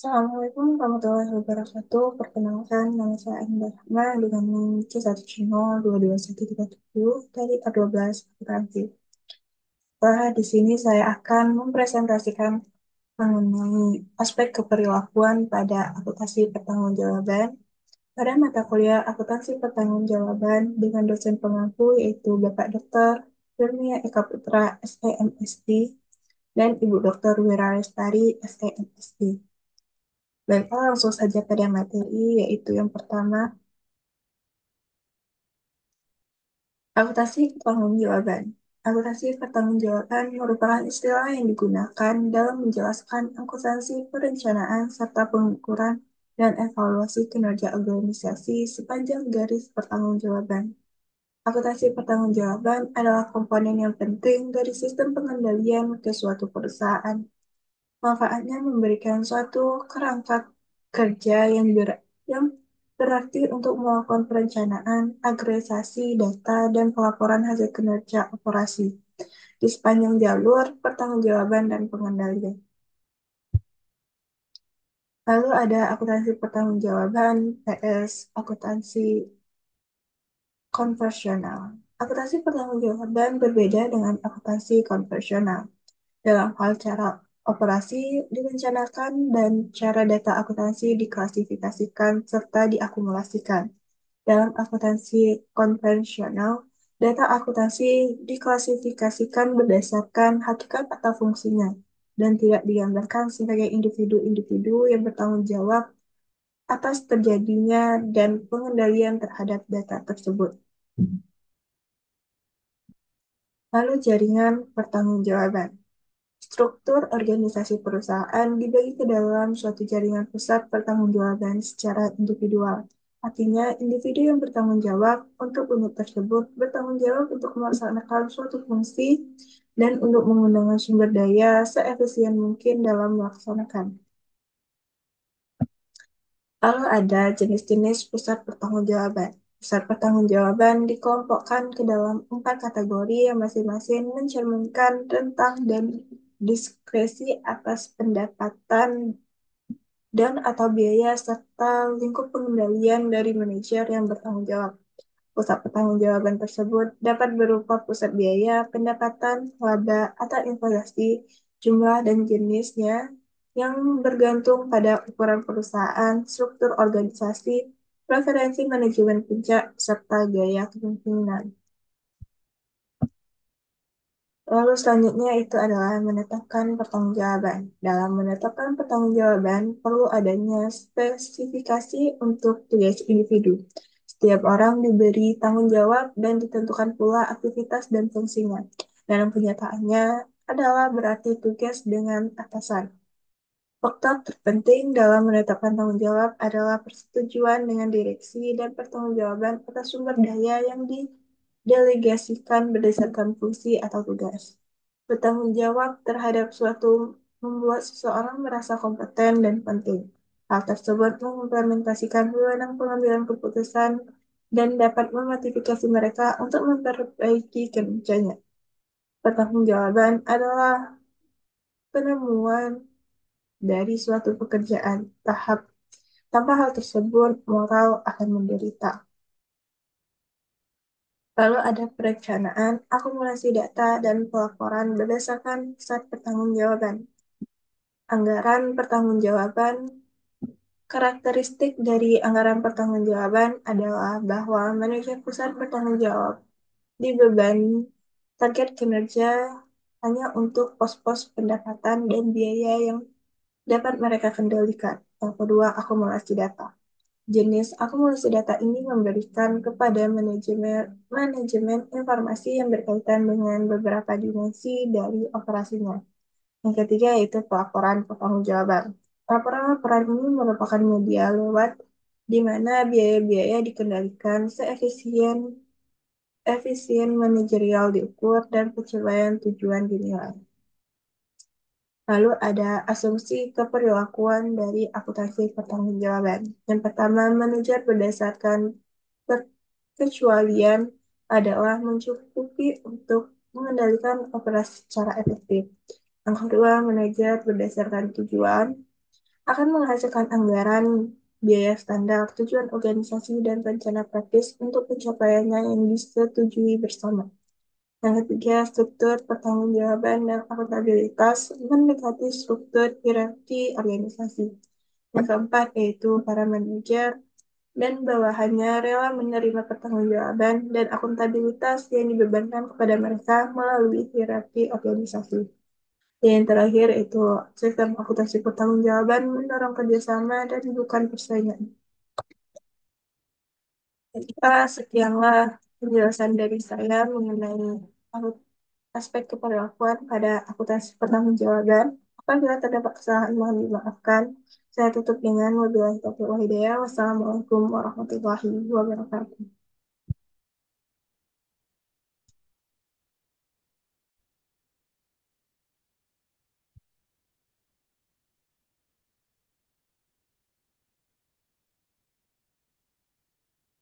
Assalamualaikum warahmatullahi wabarakatuh. Perkenalkan, nama saya Ainda Rahma dengan NIM C1022137 dari A12 Akuntansi. Di sini saya akan mempresentasikan mengenai aspek keperilakuan pada akuntansi pertanggungjawaban pada mata kuliah akuntansi pertanggungjawaban dengan dosen pengampu yaitu Bapak Dr. Firmia Eka Putra, SEMSD, dan Ibu Dr. Wira Lestari, SEMSD. Baiklah, langsung saja pada materi, yaitu yang pertama, akuntansi pertanggungjawaban. Akuntansi pertanggungjawaban merupakan istilah yang digunakan dalam menjelaskan akuntansi perencanaan serta pengukuran dan evaluasi kinerja organisasi sepanjang garis pertanggungjawaban. Akuntansi pertanggungjawaban adalah komponen yang penting dari sistem pengendalian ke suatu perusahaan. Manfaatnya memberikan suatu kerangka kerja yang berarti untuk melakukan perencanaan, agregasi data, dan pelaporan hasil kinerja operasi di sepanjang jalur pertanggungjawaban dan pengendalian. Lalu ada akuntansi pertanggungjawaban PS akuntansi konvensional. Akuntansi pertanggungjawaban berbeda dengan akuntansi konvensional dalam hal cara operasi direncanakan dan cara data akuntansi diklasifikasikan serta diakumulasikan. Dalam akuntansi konvensional, data akuntansi diklasifikasikan berdasarkan hakikat atau fungsinya dan tidak digambarkan sebagai individu-individu yang bertanggung jawab atas terjadinya dan pengendalian terhadap data tersebut. Lalu jaringan pertanggungjawaban. Struktur organisasi perusahaan dibagi ke dalam suatu jaringan pusat pertanggungjawaban secara individual. Artinya, individu yang bertanggung jawab untuk unit tersebut bertanggung jawab untuk melaksanakan suatu fungsi dan untuk menggunakan sumber daya seefisien mungkin dalam melaksanakan. Lalu ada jenis-jenis pusat pertanggungjawaban. Pusat pertanggungjawaban dikelompokkan ke dalam 4 kategori yang masing-masing mencerminkan rentang dan diskresi atas pendapatan dan atau biaya serta lingkup pengendalian dari manajer yang bertanggung jawab. Pusat pertanggungjawaban tersebut dapat berupa pusat biaya, pendapatan, laba, atau investasi, jumlah dan jenisnya yang bergantung pada ukuran perusahaan, struktur organisasi, preferensi manajemen puncak, serta gaya kepemimpinan. Lalu selanjutnya itu adalah menetapkan pertanggungjawaban. Dalam menetapkan pertanggungjawaban, perlu adanya spesifikasi untuk tugas individu. Setiap orang diberi tanggung jawab dan ditentukan pula aktivitas dan fungsinya. Dalam kenyataannya adalah berarti tugas dengan atasan. Faktor terpenting dalam menetapkan tanggung jawab adalah persetujuan dengan direksi dan pertanggungjawaban atas sumber daya yang didelegasikan berdasarkan fungsi atau tugas. Bertanggung jawab terhadap suatu membuat seseorang merasa kompeten dan penting. Hal tersebut mengimplementasikan wewenang pengambilan keputusan dan dapat memotivasi mereka untuk memperbaiki kinerjanya. Pertanggungjawaban adalah penemuan dari suatu pekerjaan tahap. Tanpa hal tersebut, moral akan menderita. Lalu ada perencanaan, akumulasi data, dan pelaporan berdasarkan pusat pertanggungjawaban. Anggaran pertanggungjawaban. Karakteristik dari anggaran pertanggungjawaban adalah bahwa manajer pusat bertanggung jawab dibebani target kinerja hanya untuk pos-pos pendapatan dan biaya yang dapat mereka kendalikan. Yang kedua, akumulasi data. Jenis akumulasi data ini memberikan kepada manajemen informasi yang berkaitan dengan beberapa dimensi dari operasinya. Yang ketiga yaitu pelaporan pertanggungjawaban. Laporan-laporan ini merupakan media lewat di mana biaya-biaya dikendalikan efisien manajerial diukur dan pencapaian tujuan dinilai. Lalu ada asumsi keperilakuan dari akuntansi pertanggungjawaban. Yang pertama, manajer berdasarkan kecualian adalah mencukupi untuk mengendalikan operasi secara efektif. Yang kedua, manajer berdasarkan tujuan akan menghasilkan anggaran, biaya standar, tujuan organisasi, dan rencana praktis untuk pencapaiannya yang disetujui bersama. Yang ketiga, struktur pertanggungjawaban dan akuntabilitas mendekati struktur hierarki organisasi. Yang keempat, yaitu para manajer dan bawahannya rela menerima pertanggungjawaban dan akuntabilitas yang dibebankan kepada mereka melalui hierarki organisasi. Yang terakhir itu sistem akuntansi pertanggungjawaban mendorong kerjasama dan bukan persaingan. Sekianlah penjelasan dari saya mengenai aspek keperlakuan pada akuntansi pertanggungjawaban. Apabila terdapat kesalahan mohon dimaafkan. Saya tutup dengan wabillahi taufiq wal hidayah. Wassalamualaikum warahmatullahi wabarakatuh.